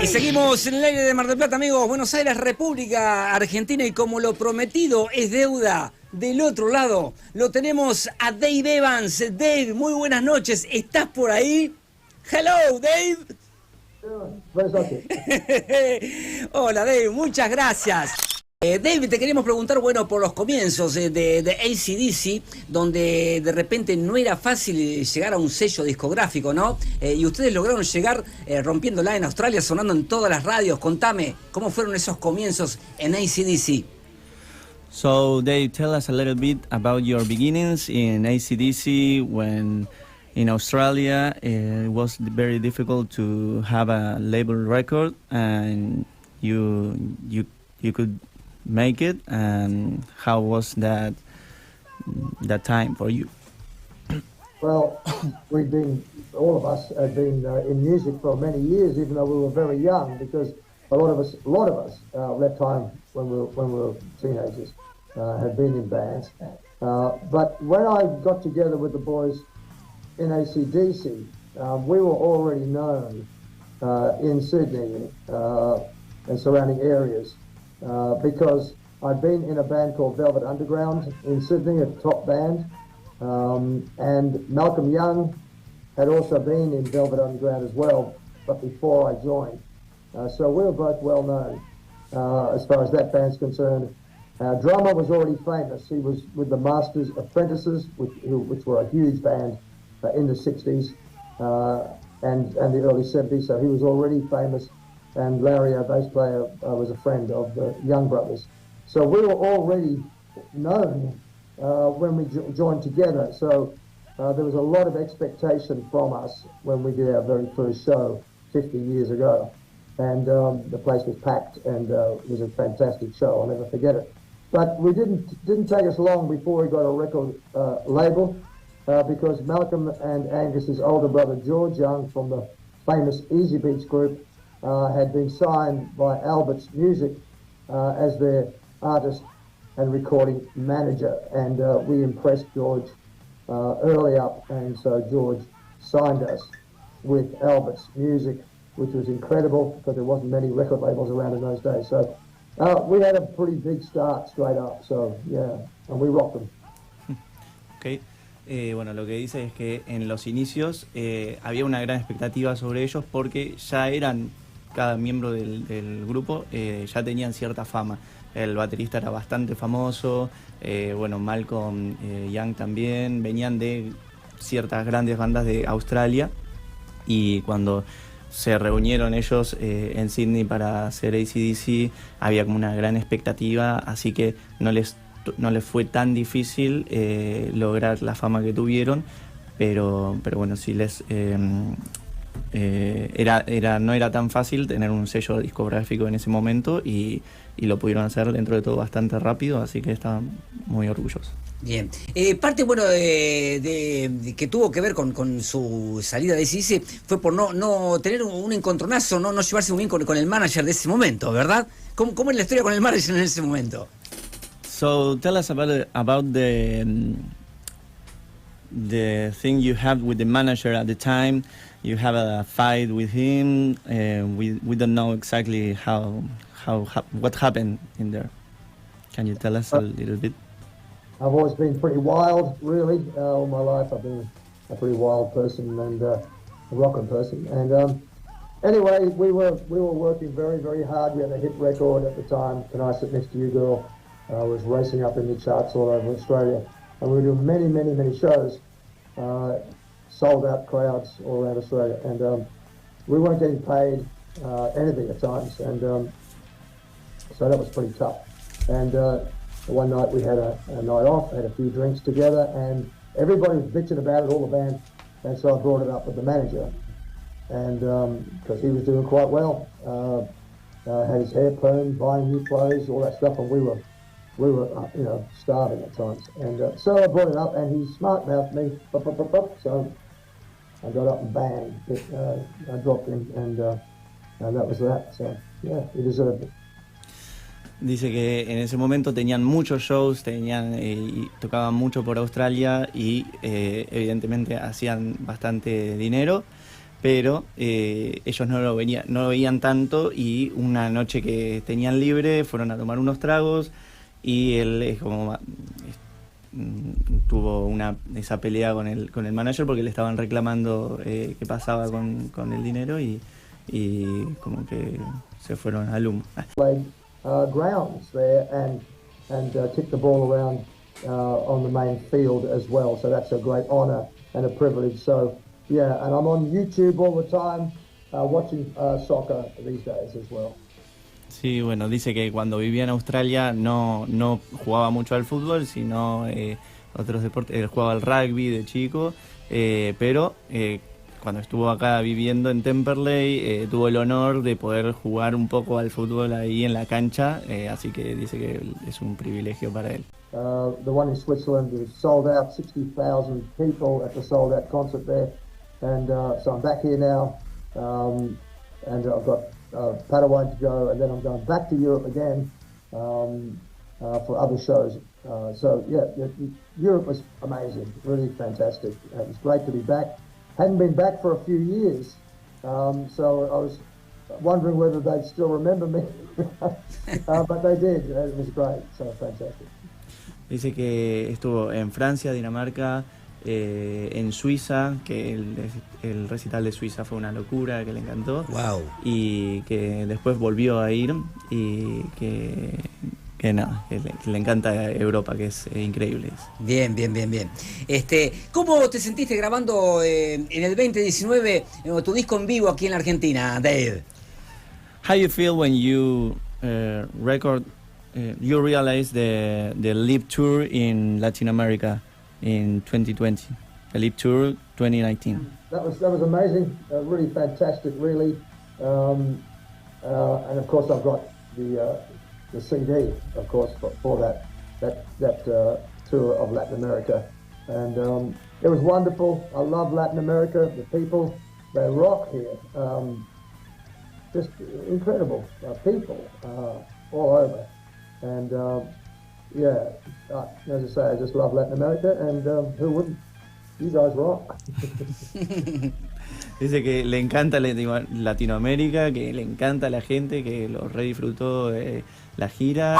Y seguimos en el aire de Mar del Plata, amigos. Buenos Aires, República Argentina. Y como lo prometido es deuda, del otro lado lo tenemos a Dave Evans. Dave, muy buenas noches. ¿Estás por ahí? Hello, Dave. Buenas noches. Hola, Dave. Muchas gracias. Dave, te queríamos preguntar, bueno, por los comienzos de AC/DC, donde de repente no era fácil llegar a un sello discográfico, ¿no? Y ustedes lograron llegar rompiéndola en Australia, sonando en todas las radios. Contame, ¿cómo fueron esos comienzos en AC/DC? So Dave, tell us a little bit about your beginnings in AC/DC when in Australia it was very difficult to have a label record and you could make it, and how was that time for you? Well, all of us have been in music for many years, even though we were very young, because a lot of us that time when we were teenagers had been in bands. But when I got together with the boys in AC/DC, we were already known in Sydney and surrounding areas. Because I'd been in a band called Velvet Underground in Sydney, a top band, and Malcolm Young had also been in Velvet Underground as well, but before I joined. So we were both well known as far as that band's concerned. Our drummer was already famous. He was with the Masters Apprentices, which were a huge band in the 60s and the early 70s, so he was already famous. And Larry, our bass player, was a friend of the Young Brothers. So we were already known when we joined together. So there was a lot of expectation from us when we did our very first show 50 years ago. And the place was packed, and it was a fantastic show. I'll never forget it. But we didn't take us long before we got a record label because Malcolm and Angus's older brother, George Young, from the famous Easy Beats group, had been signed by Albert's Music as their artist and recording manager, and we impressed George early up, and so George signed us with Albert's Music, which was incredible because there wasn't many record labels around in those days. So we had a pretty big start straight up, so yeah, and we rocked them. Okay. Bueno, lo que dice es que en los inicios había una gran expectativa sobre ellos porque ya eran, cada miembro del grupo ya tenían cierta fama. El baterista era bastante famoso, bueno, Malcolm Young también, venían de ciertas grandes bandas de Australia, y cuando se reunieron ellos en Sydney para hacer AC/DC había como una gran expectativa, así que no les fue tan difícil lograr la fama que tuvieron, pero bueno, sí les no era tan fácil tener un sello discográfico en ese momento, y lo pudieron hacer dentro de todo bastante rápido, así que estaban muy orgullosos. Bien. Parte, bueno, de que tuvo que ver con su salida de AC/DC fue por no tener un encontronazo, no llevarse muy bien con el manager de ese momento, ¿verdad? ¿Cómo es la historia con el manager en ese momento? So tell us about the thing you had with the manager at the time. You have a fight with him. We don't know exactly what happened in there. Can you tell us a little bit? I've always been pretty wild, really. All my life I've been a pretty wild person and a rockin' person. And anyway, we were working very, very hard. We had a hit record at the time, Can I Sit Next to You Girl? Was racing up in the charts all over Australia. And we were doing many, many, many shows. Sold out crowds all around Australia. And we weren't getting paid anything at times. And so that was pretty tough. And one night we had a night off, had a few drinks together, and everybody was bitching about it, all the band. And so I brought it up with the manager. And because he was doing quite well. Had his hair permed, buying new clothes, all that stuff, and we were starving at times. And so I brought it up, and he smart-mouthed me, so I got up and bang, I dropped him, and that was that. So, yeah, he deserved it. Dice que en ese momento tenían muchos shows, y tocaban mucho por Australia, y evidentemente hacían bastante dinero, pero ellos no lo veían tanto, y una noche que tenían libre fueron a tomar unos tragos y él tuvo esa pelea con el manager porque le estaban reclamando qué pasaba con el dinero, y como que se fueron al humo. Played grounds there and kicked the ball around on the main field as well. So that's a great honour and a privilege. So yeah, and I'm on YouTube all the time watching soccer these days as well. Sí, bueno, dice que cuando vivía en Australia no jugaba mucho al fútbol, sino otros deportes. Él jugaba al rugby de chico, pero cuando estuvo acá viviendo en Temperley tuvo el honor de poder jugar un poco al fútbol ahí en la cancha, así que dice que es un privilegio para él. The one in Switzerland was sold out, 60,000 people at the sold out concert there, and so I'm back here now, and I've got Paraguay to go, and then I'm going back to Europe again for other shows. So yeah, Europe was amazing, really fantastic. It was great to be back. Hadn't been back for a few years, so I was wondering whether they'd still remember me, but they did. It was great, so fantastic. Dice que estuvo en Francia, Dinamarca, en Suiza, que el recital de Suiza fue una locura, que le encantó. Wow. Y que después volvió a ir, y que le encanta Europa, que es increíble. Bien. ¿Cómo te sentiste grabando en el 2019 tu disco en vivo aquí en la Argentina, Dave? How you feel when you record, you realize the Live Tour in Latin America in 2020, the Live Tour 2019? That was amazing, really fantastic, really, and of course I've got the CD, of course, for that tour of Latin America, and it was wonderful. I love Latin America. The people, they rock here. Just incredible people all over, and yeah, as I say, I just love Latin America, and who wouldn't? You guys rock. Dice que le encanta Latinoamérica, que le encanta la gente, que lo re disfrutó la gira.